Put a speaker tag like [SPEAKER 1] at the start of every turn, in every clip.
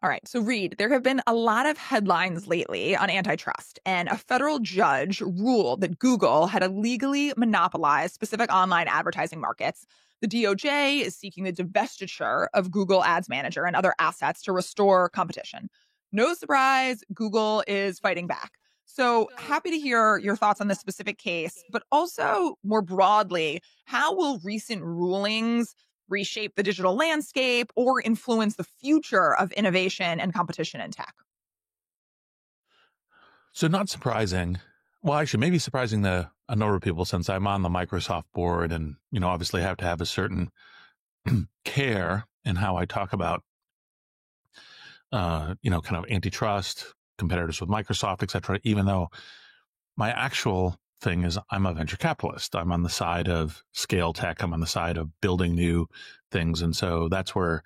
[SPEAKER 1] All right. So, Reed, there have been a lot of headlines lately on antitrust, and a federal judge ruled that Google had illegally monopolized specific online advertising markets. The DOJ is seeking the divestiture of Google Ads Manager and other assets to restore competition. No surprise, Google is fighting back. So, happy to hear your thoughts on this specific case, but also more broadly, how will recent rulings reshape the digital landscape or influence the future of innovation and competition in tech?
[SPEAKER 2] So not surprising. Well, actually, maybe surprising to a number of people since I'm on the Microsoft board and, obviously have to have a certain care in how I talk about, kind of antitrust, competitors with Microsoft, et cetera, even though my actual thing is I'm a venture capitalist. I'm on the side of scale tech. I'm on the side of building new things. And so that's where,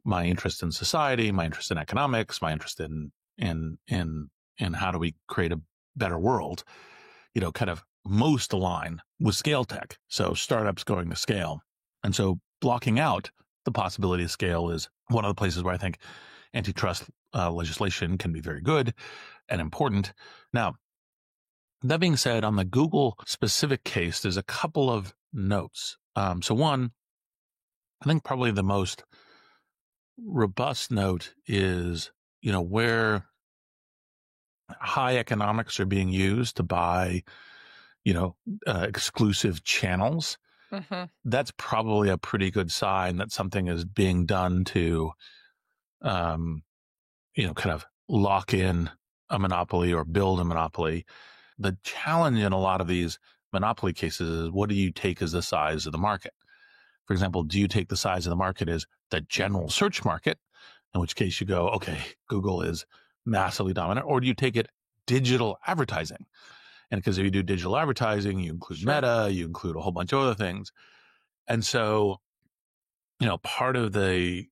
[SPEAKER 2] my interest in society, my interest in economics, my interest in how do we create a better world, kind of most align with scale tech. So startups going to scale. And so blocking out the possibility of scale is one of the places where I think antitrust legislation can be very good and important. Now, that being said, on the Google specific case, there's a couple of notes. So one, I think probably the most robust note is, where high economics are being used to buy, exclusive channels. Mm-hmm. That's probably a pretty good sign that something is being done to, kind of lock in a monopoly or build a monopoly. The challenge in a lot of these monopoly cases is what do you take as the size of the market? For example, do you take the size of the market as the general search market, in which case you go, okay, Google is massively dominant, or do you take it digital advertising? And because if you do digital advertising, you include Meta, you include a whole bunch of other things. And so, part of the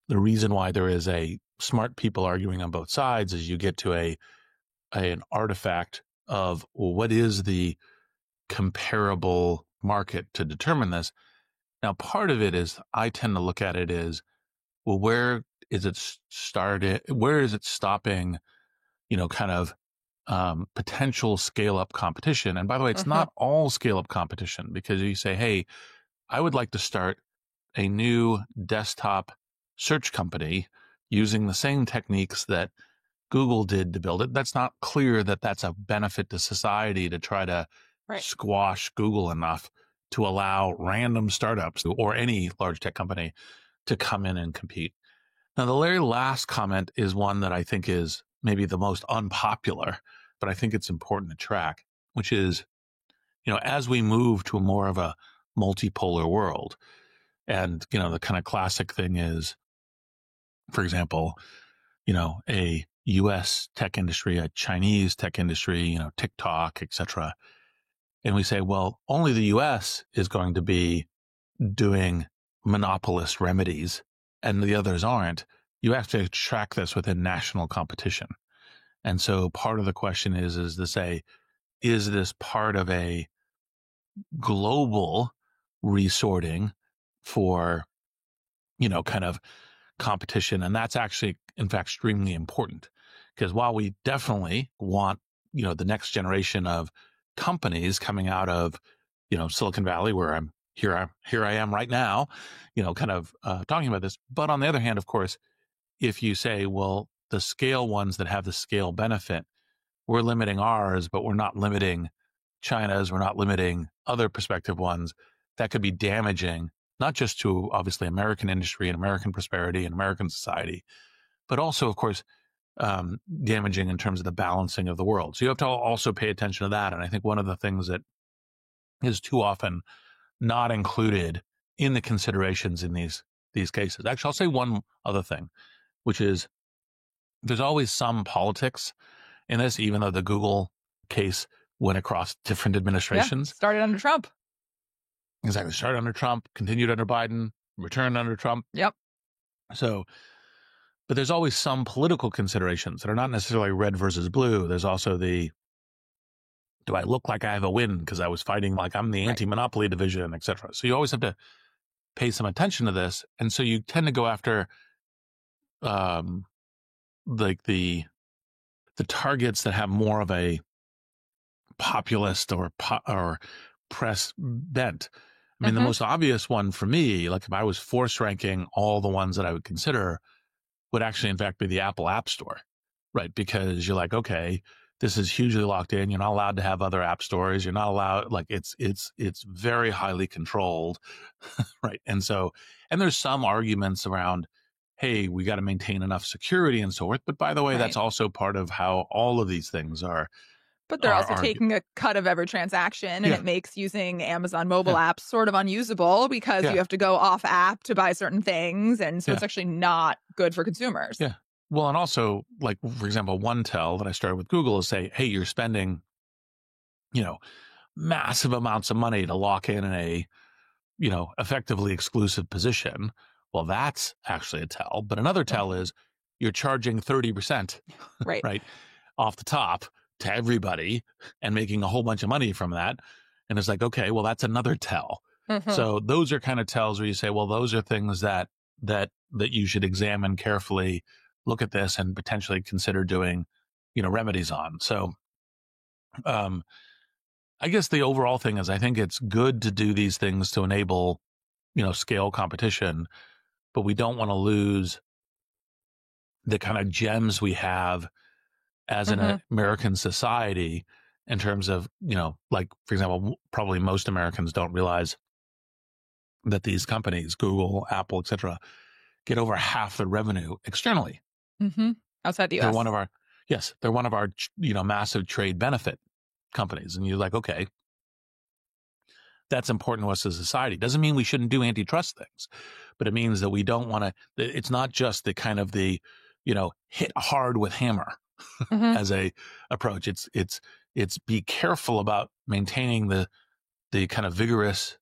[SPEAKER 2] reason why there is a smart people arguing on both sides is you get to an artifact of, well, what is the comparable market to determine this? Now, part of it is I tend to look at it as, well, where is it started? Where is it stopping, kind of potential scale up competition? And by the way, it's not all scale up competition, because you say, hey, I would like to start a new desktop search company using the same techniques that Google did to build it. That's not clear that that's a benefit to society to try to squash Google enough to allow random startups or any large tech company to come in and compete. Now, the very last comment is one that I think is maybe the most unpopular, but I think it's important to track, which is, as we move to more of a multipolar world, and, the kind of classic thing is, for example, a US tech industry, a Chinese tech industry, TikTok, et cetera. And we say, well, only the US is going to be doing monopolist remedies and the others aren't. You have to track this within national competition. And so part of the question is to say, is this part of a global resorting for, kind of competition? And that's actually, in fact, extremely important, because while we definitely want, the next generation of companies coming out of, Silicon Valley, where here I am right now, kind of talking about this. But on the other hand, of course, if you say, well, the scale ones that have the scale benefit, we're limiting ours, but we're not limiting China's, we're not limiting other prospective ones, that could be damaging, not just to obviously American industry and American prosperity and American society, but also, of course, damaging in terms of the balancing of the world. So you have to also pay attention to that. And I think one of the things that is too often not included in the considerations in these cases. Actually, I'll say one other thing, which is there's always some politics in this, even though the Google case went across different administrations.
[SPEAKER 1] Yeah, started under Trump.
[SPEAKER 2] Exactly. Started under Trump, continued under Biden, returned under Trump.
[SPEAKER 1] Yep.
[SPEAKER 2] So, but there's always some political considerations that are not necessarily red versus blue. There's also do I look like I have a win because I was fighting like I'm the anti-monopoly division, et cetera. So you always have to pay some attention to this. And so you tend to go after like the targets that have more of a populist or press bent. I mean, the most obvious one for me, like if I was force ranking all the ones that I would consider, would actually in fact be the Apple App Store, right? Because you're like, okay, this is hugely locked in. You're not allowed to have other app stores. You're not allowed, like it's very highly controlled, right? And there's some arguments around, hey, we got to maintain enough security and so forth. But by the way, that's also part of how all of these things are.
[SPEAKER 1] But they're also taking a cut of every transaction, and it makes using Amazon mobile apps sort of unusable because you have to go off app to buy certain things. And so it's actually not good for consumers.
[SPEAKER 2] Yeah. Well, and also, like, for example, one tell that I started with Google is say, hey, you're spending, massive amounts of money to lock in a, effectively exclusive position. Well, that's actually a tell. But another tell is you're charging 30% right off the top to everybody and making a whole bunch of money from that. And it's like, okay, well, that's another tell. So those are kind of tells where you say, well, those are things that you should examine carefully, look at this and potentially consider doing, remedies on. So, I guess the overall thing is I think it's good to do these things to enable, scale competition, but we don't want to lose the kind of gems we have as an American society in terms of, like, for example, probably most Americans don't realize that these companies, Google, Apple, et cetera, get over half their revenue externally.
[SPEAKER 1] Outside the US.
[SPEAKER 2] They're one of our, massive trade benefit companies. And you're like, okay, that's important to us as a society. Doesn't mean we shouldn't do antitrust things, but it means that we don't want to, it's not just the kind of the, hit hard with hammer as a approach. It's be careful about maintaining the kind of vigorous,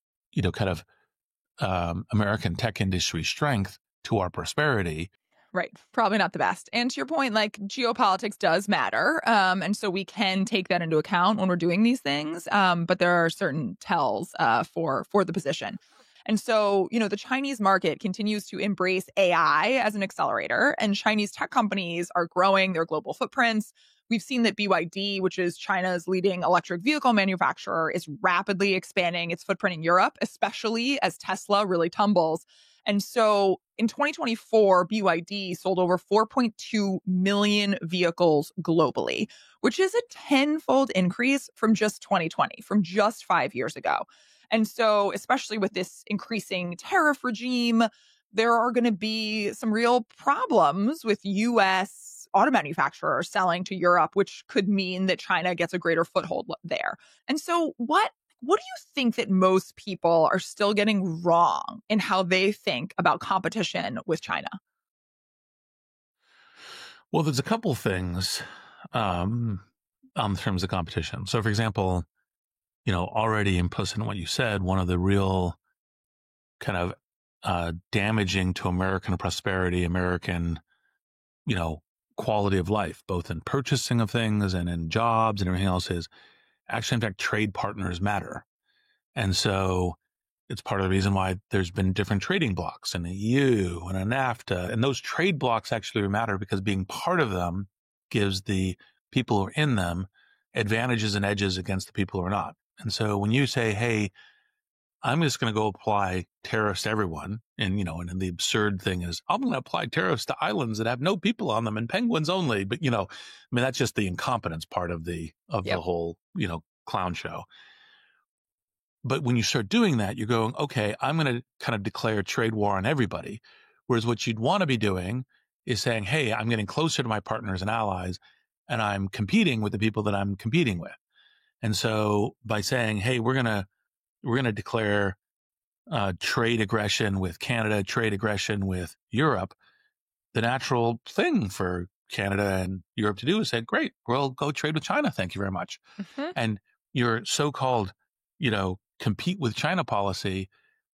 [SPEAKER 2] American tech industry strength to our prosperity.
[SPEAKER 1] Right. Probably not the best. And to your point, like geopolitics does matter. And so we can take that into account when we're doing these things. But there are certain tells for the position. And so, the Chinese market continues to embrace AI as an accelerator, and Chinese tech companies are growing their global footprints. We've seen that BYD, which is China's leading electric vehicle manufacturer, is rapidly expanding its footprint in Europe, especially as Tesla really tumbles. And so in 2024, BYD sold over 4.2 million vehicles globally, which is a tenfold increase from just 2020, from just 5 years ago. And so, especially with this increasing tariff regime, there are going to be some real problems with U.S. auto manufacturers selling to Europe, which could mean that China gets a greater foothold there. And so what do you think that most people are still getting wrong in how they think about competition with China?
[SPEAKER 2] Well, there's a couple things on terms of competition. So, for example, already implicit in what you said, one of the real kind of damaging to American prosperity, American, quality of life, both in purchasing of things and in jobs and everything else is actually, in fact, trade partners matter. And so it's part of the reason why there's been different trading blocks in the EU and a NAFTA. And those trade blocks actually matter because being part of them gives the people who are in them advantages and edges against the people who are not. And so when you say, hey, I'm just going to go apply tariffs to everyone, and, and the absurd thing is, I'm going to apply tariffs to islands that have no people on them and penguins only. But, that's just the incompetence part of the whole, clown show. But when you start doing that, you're going, okay, I'm going to kind of declare trade war on everybody. Whereas what you'd want to be doing is saying, hey, I'm getting closer to my partners and allies, and I'm competing with the people that I'm competing with. And so by saying, hey, we're gonna declare trade aggression with Canada, trade aggression with Europe, the natural thing for Canada and Europe to do is say, great, we'll go trade with China. Thank you very much. And your so-called, compete with China policy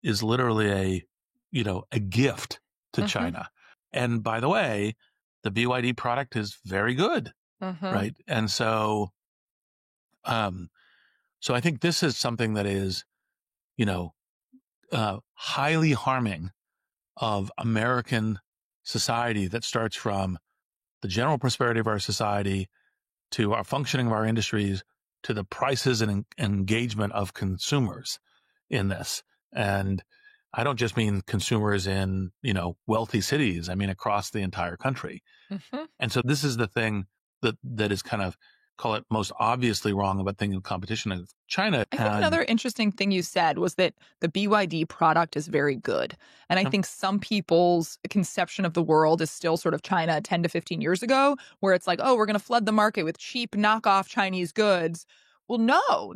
[SPEAKER 2] is literally a gift to China. And by the way, the BYD product is very good. Right. And so, so I think this is something that is, highly harming of American society that starts from the general prosperity of our society to our functioning of our industries to the prices and engagement of consumers in this. And I don't just mean consumers in, wealthy cities. I mean, across the entire country. Mm-hmm. And so this is the thing that is kind of, call it most obviously wrong about thinking of competition of China.
[SPEAKER 1] I think another interesting thing you said was that the BYD product is very good. And I think some people's conception of the world is still sort of China 10 to 15 years ago, where it's like, oh, we're going to flood the market with cheap knockoff Chinese goods. Well, no,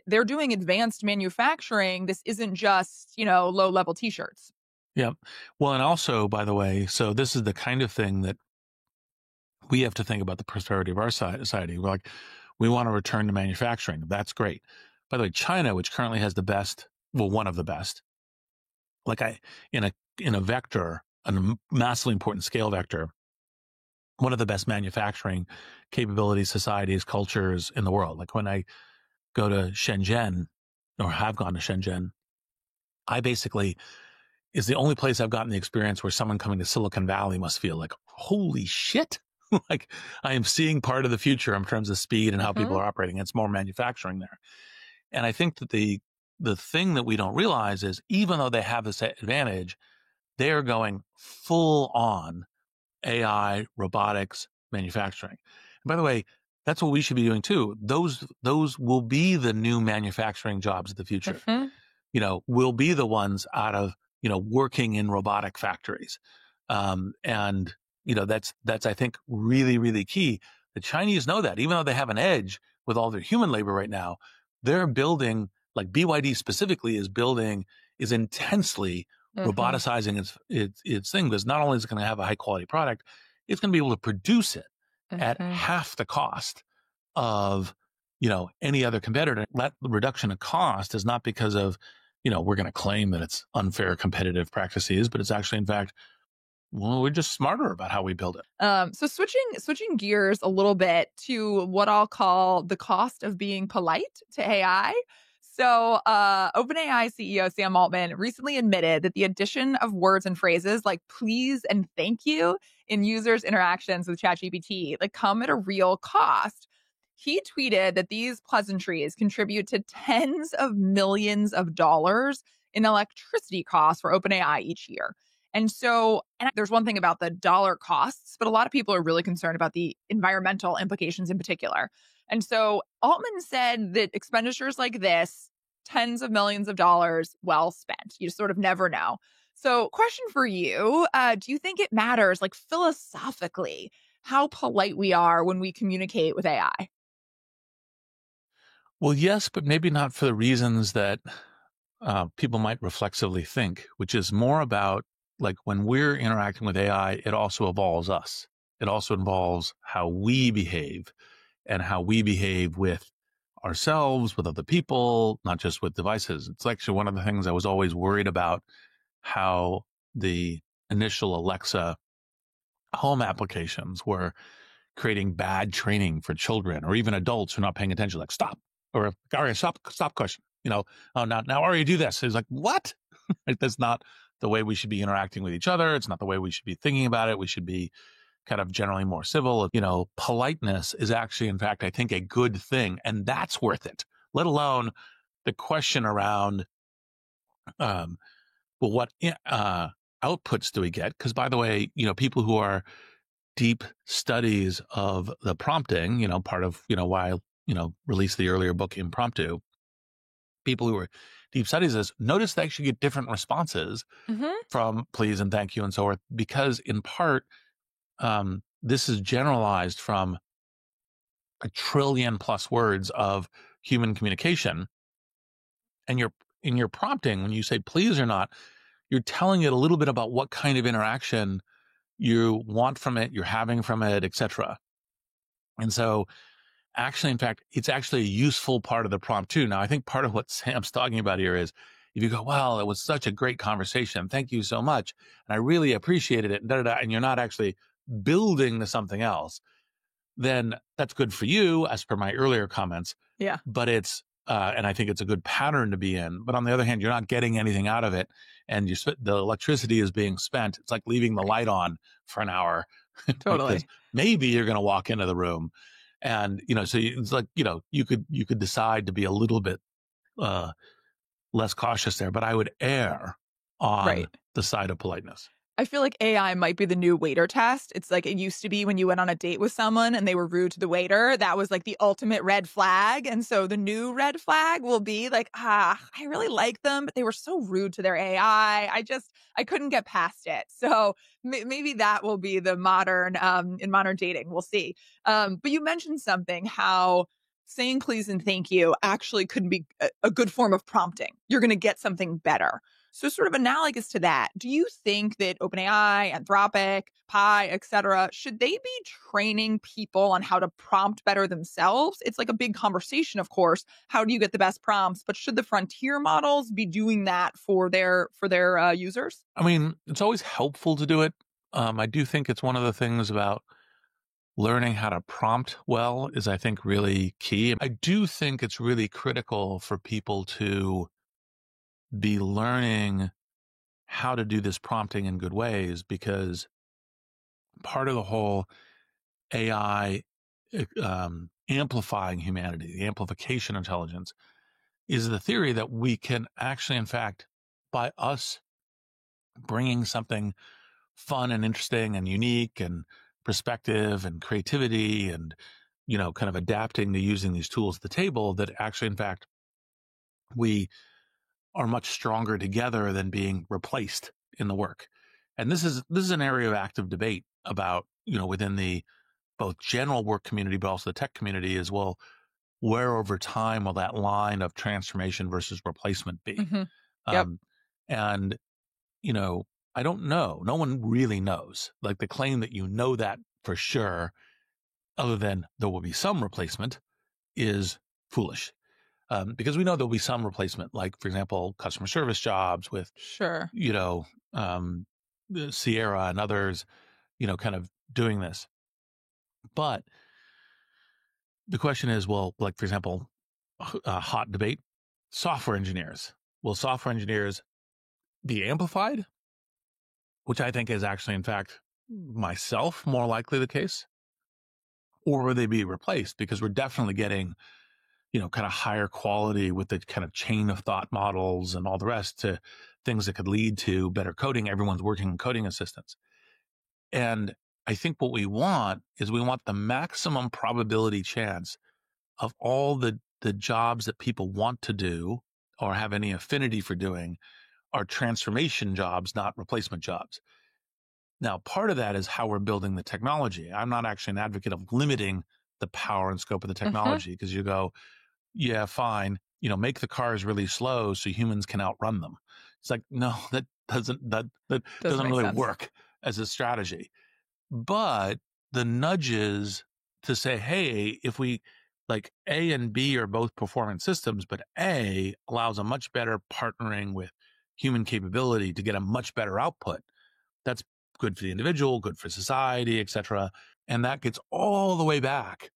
[SPEAKER 1] they're doing advanced manufacturing. This isn't just, low-level T-shirts.
[SPEAKER 2] Yeah. Well, and also, by the way, so this is the kind of thing that we have to think about the prosperity of our society. We're like, we want to return to manufacturing. That's great. By the way, China, which currently has the best, well, one of the best, in a vector, a massively important scale vector, one of the best manufacturing capabilities, societies, cultures in the world. Like when I go to Shenzhen, or have gone to Shenzhen, I basically is the only place I've gotten the experience where someone coming to Silicon Valley must feel like, holy shit. Like I am seeing part of the future in terms of speed and how people are operating. It's more manufacturing there. And I think that the thing that we don't realize is even though they have this advantage, they are going full on AI, robotics, manufacturing. And by the way, that's what we should be doing too. Those will be the new manufacturing jobs of the future. Will be the ones out of, working in robotic factories. And that's I think really, really key. The Chinese know that even though they have an edge with all their human labor right now, they're building, like BYD specifically is intensely roboticizing its thing, because not only is it going to have a high quality product, it's going to be able to produce it at half the cost of, any other competitor. That reduction of cost is not because of, we're going to claim that it's unfair competitive practices, but it's actually, in fact, well, we're just smarter about how we build it.
[SPEAKER 1] So switching gears a little bit to what I'll call the cost of being polite to AI. So OpenAI CEO Sam Altman recently admitted that the addition of words and phrases like please and thank you in users' interactions with ChatGPT come at a real cost. He tweeted that these pleasantries contribute to tens of millions of dollars in electricity costs for OpenAI each year. And there's one thing about the dollar costs, but a lot of people are really concerned about the environmental implications in particular. And so Altman said that expenditures like this, tens of millions of dollars, well spent. You just sort of never know. So question for you, do you think it matters, philosophically, how polite we are when we communicate with AI?
[SPEAKER 2] Well, yes, but maybe not for the reasons that people might reflexively think, which is more about when we're interacting with AI, it also involves us. It also involves how we behave and how we behave with ourselves, with other people, not just with devices. It's actually one of the things I was always worried about, how the initial Alexa home applications were creating bad training for children or even adults who are not paying attention, like stop, or Aria, stop question. Oh, now Aria, do this. It's like, what? That's not the way we should be interacting with each other. It's not the way we should be thinking about it. We should be kind of generally more civil. Politeness is actually, in fact, I think a good thing, and that's worth it, let alone the question around, what outputs do we get? Because by the way, people who are deep studies of the prompting, part of, why I, released the earlier book Impromptu, people who are deep studies this, notice they actually get different responses from please and thank you and so forth, because in part, this is generalized from 1 trillion plus words of human communication. And in your prompting, when you say please or not, you're telling it a little bit about what kind of interaction you want from it, you're having from it, etc. And so actually, in fact, it's actually a useful part of the prompt too. Now, I think part of what Sam's talking about here is if you go, well, it was such a great conversation. Thank you so much. And I really appreciated it. And you're not actually building to something else, then that's good for you, as per my earlier comments.
[SPEAKER 1] Yeah.
[SPEAKER 2] But it's And I think it's a good pattern to be in. But on the other hand, you're not getting anything out of it. And the electricity is being spent. It's like leaving the light on for an hour.
[SPEAKER 1] Totally.
[SPEAKER 2] Because maybe you're going to walk into the room. And, so it's like, you could decide to be a little bit less cautious there. But I would err on the side of politeness.
[SPEAKER 1] I feel like AI might be the new waiter test. It's like it used to be when you went on a date with someone and they were rude to the waiter. That was like the ultimate red flag. And so the new red flag will be like, I really like them, but they were so rude to their AI. I couldn't get past it. So maybe that will be the modern, in modern dating. We'll see. But you mentioned something, how saying please and thank you actually could be a good form of prompting. You're going to get something better. So sort of analogous to that, do you think that OpenAI, Anthropic, Pi, et cetera, should they be training people on how to prompt better themselves? It's like a big conversation, of course. How do you get the best prompts? But should the frontier models be doing that for their users?
[SPEAKER 2] I mean, it's always helpful to do it. I do think it's one of the things about learning how to prompt well is, I think, really key. I do think it's really critical for people to be learning how to do this prompting in good ways, because part of the whole AI amplifying humanity, the amplification intelligence, is the theory that we can actually, in fact, by us bringing something fun and interesting and unique and perspective and creativity and, kind of adapting to using these tools at the table, that actually, in fact, we are much stronger together than being replaced in the work. And this is an area of active debate about, within the both general work community, but also the tech community as well, where over time will that line of transformation versus replacement be?
[SPEAKER 1] Mm-hmm. Yep.
[SPEAKER 2] And, I don't know. No one really knows. Like, the claim that that for sure, other than there will be some replacement, is foolish. Because we know there'll be some replacement, like, for example, customer service jobs with,
[SPEAKER 1] Sure,
[SPEAKER 2] Sierra and others, kind of doing this. But the question is, well, like, for example, a hot debate, software engineers. Will software engineers be amplified? Which I think is actually, in fact, myself, more likely the case. Or will they be replaced? Because we're definitely getting kind of higher quality with the kind of chain of thought models and all the rest to things that could lead to better coding. Everyone's working in coding assistants. And I think what we want is we want the maximum probability chance of all the jobs that people want to do or have any affinity for doing are transformation jobs, not replacement jobs. Now, part of that is how we're building the technology. I'm not actually an advocate of limiting the power and scope of the technology, because you go, yeah, fine, make the cars really slow so humans can outrun them. It's like, no, that doesn't really
[SPEAKER 1] sense.
[SPEAKER 2] work as a strategy. But the nudges to say, hey, if we, like, A and B are both performance systems, but A allows a much better partnering with human capability to get a much better output. That's good for the individual, good for society, et cetera. And that gets all the way back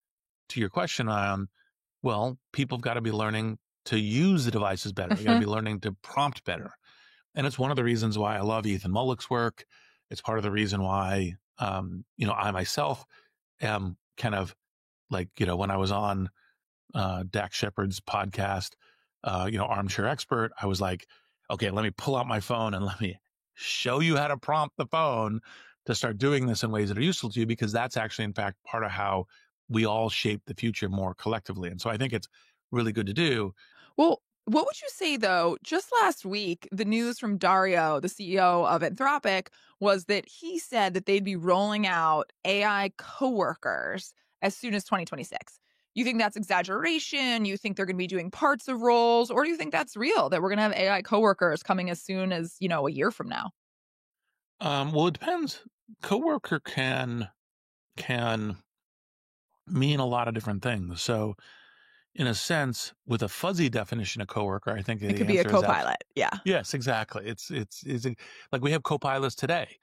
[SPEAKER 2] to your question on, well, people have got to be learning to use the devices better. They got to be learning to prompt better. And it's one of the reasons why I love Ethan Mollick's work. It's part of the reason why, I myself am kind of like, when I was on Dax Shepard's podcast, Armchair Expert, I was like, okay, let me pull out my phone and let me show you how to prompt the phone to start doing this in ways that are useful to you, because that's actually, in fact, part of how we all shape the future more collectively. And so I think it's really good to do.
[SPEAKER 1] Well, what would you say, though? Just last week, the news from Dario, the CEO of Anthropic, was that he said that they'd be rolling out AI coworkers as soon as 2026. You think that's exaggeration? You think they're going to be doing parts of roles? Or do you think that's real, that we're going to have AI coworkers coming as soon as, a year from now?
[SPEAKER 2] Well, it depends. Coworker can mean a lot of different things. So, in a sense, with a fuzzy definition of coworker, I think
[SPEAKER 1] it could be a co-pilot. Yeah.
[SPEAKER 2] Yes, exactly. It's like we have co-pilots today,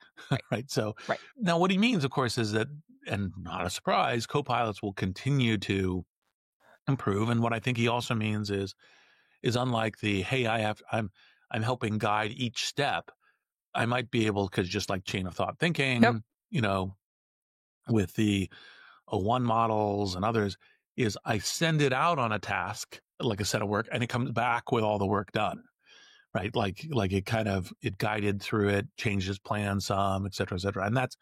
[SPEAKER 2] right? So now what he means, of course, is that, and not a surprise, co-pilots will continue to improve. And what I think he also means is unlike the, hey, I'm helping guide each step. I might be able, because just like chain of thought thinking,
[SPEAKER 1] Yep.
[SPEAKER 2] With the O1 models and others, is I send it out on a task, like a set of work, and it comes back with all the work done, right? Like it guided through it, changes plans some, et cetera, et cetera. And that's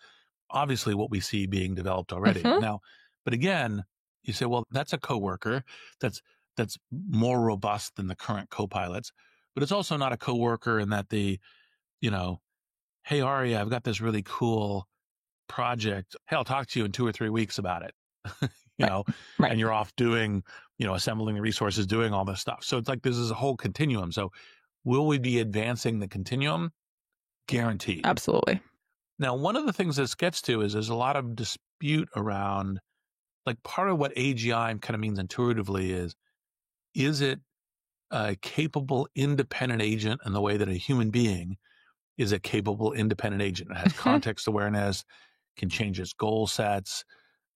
[SPEAKER 2] obviously what we see being developed already. Now, but again, you say, well, that's a coworker that's more robust than the current co-pilots, but it's also not a coworker in that hey, Aria, I've got this really cool project. Hey, I'll talk to you in 2 or 3 weeks about it.
[SPEAKER 1] Right.
[SPEAKER 2] And you're off doing, assembling the resources, doing all this stuff. So it's like this is a whole continuum. So will we be advancing the continuum? Guaranteed.
[SPEAKER 1] Absolutely.
[SPEAKER 2] Now, one of the things this gets to is there's a lot of dispute around, like, part of what AGI kind of means intuitively is it a capable independent agent in the way that a human being is a capable independent agent? It has context awareness, can change its goal sets,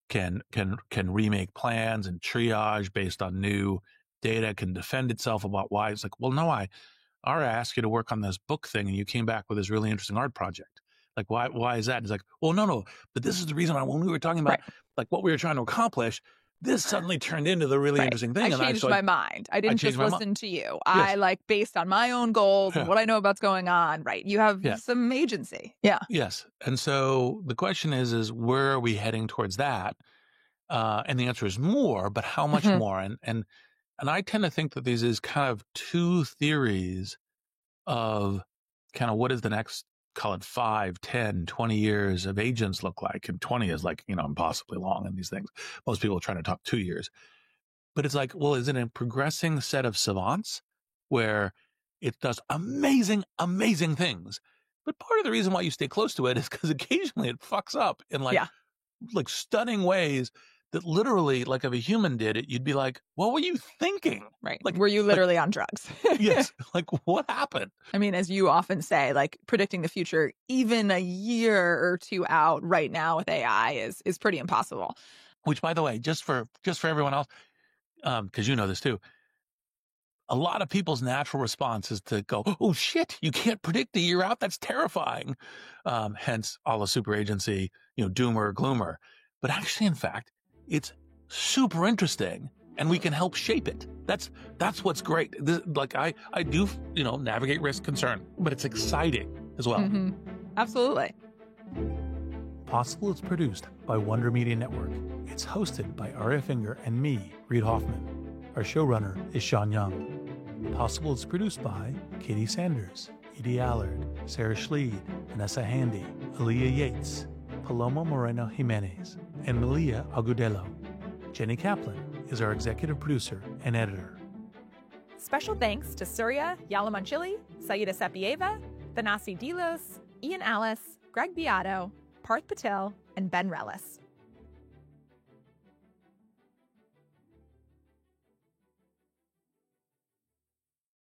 [SPEAKER 2] can remake plans and triage based on new data, can defend itself about why. It's like, well, no, I asked you to work on this book thing and you came back with this really interesting art project. Like, why is that? It's like, well, no, but this is the reason when we were talking about like what we were trying to accomplish, this suddenly turned into the really interesting thing.
[SPEAKER 1] I changed my mind. I didn't just listen to you.
[SPEAKER 2] Yes.
[SPEAKER 1] I based on my own goals and what I know about what's going on. Right. You have some agency. Yeah.
[SPEAKER 2] Yes. And so the question is where are we heading towards that? And the answer is more, but how much more? And I tend to think that these is kind of two theories of kind of what is the next, call it 5, 10, 20 years of agents look like. And 20 is impossibly long in these things. Most people are trying to talk 2 years. But it's like, well, is it a progressing set of savants where it does amazing, amazing things? But part of the reason why you stay close to it is because occasionally it fucks up in like stunning ways that literally, like if a human did it, you'd be like, what were you thinking?
[SPEAKER 1] Right. Like, were you literally on drugs?
[SPEAKER 2] Yes. Like, what happened?
[SPEAKER 1] I mean, as you often say, like predicting the future, even a year or two out right now with AI is pretty impossible.
[SPEAKER 2] Which, by the way, just for everyone else, because you know this too, a lot of people's natural response is to go, oh shit, you can't predict a year out. That's terrifying. Hence all the super agency, doomer, gloomer. But actually, in fact, it's super interesting and we can help shape it. That's what's great. I do, navigate risk concern, but it's exciting as well.
[SPEAKER 1] Mm-hmm. Absolutely.
[SPEAKER 3] Possible is produced by Wonder Media Network. It's hosted by Aria Finger and me, Reid Hoffman. Our showrunner is Sean Young. Possible is produced by Katie Sanders, Edie Allard, Sarah Schleid, Vanessa Handy, Aaliyah Yates, Paloma Moreno Jimenez, and Malia Agudelo. Jenny Kaplan is our executive producer and editor.
[SPEAKER 4] Special thanks to Surya Yalamanchili, Saida Sapieva, Thanasi Delos, Ian Alice, Greg Beato, Parth Patel, and Ben Rellis.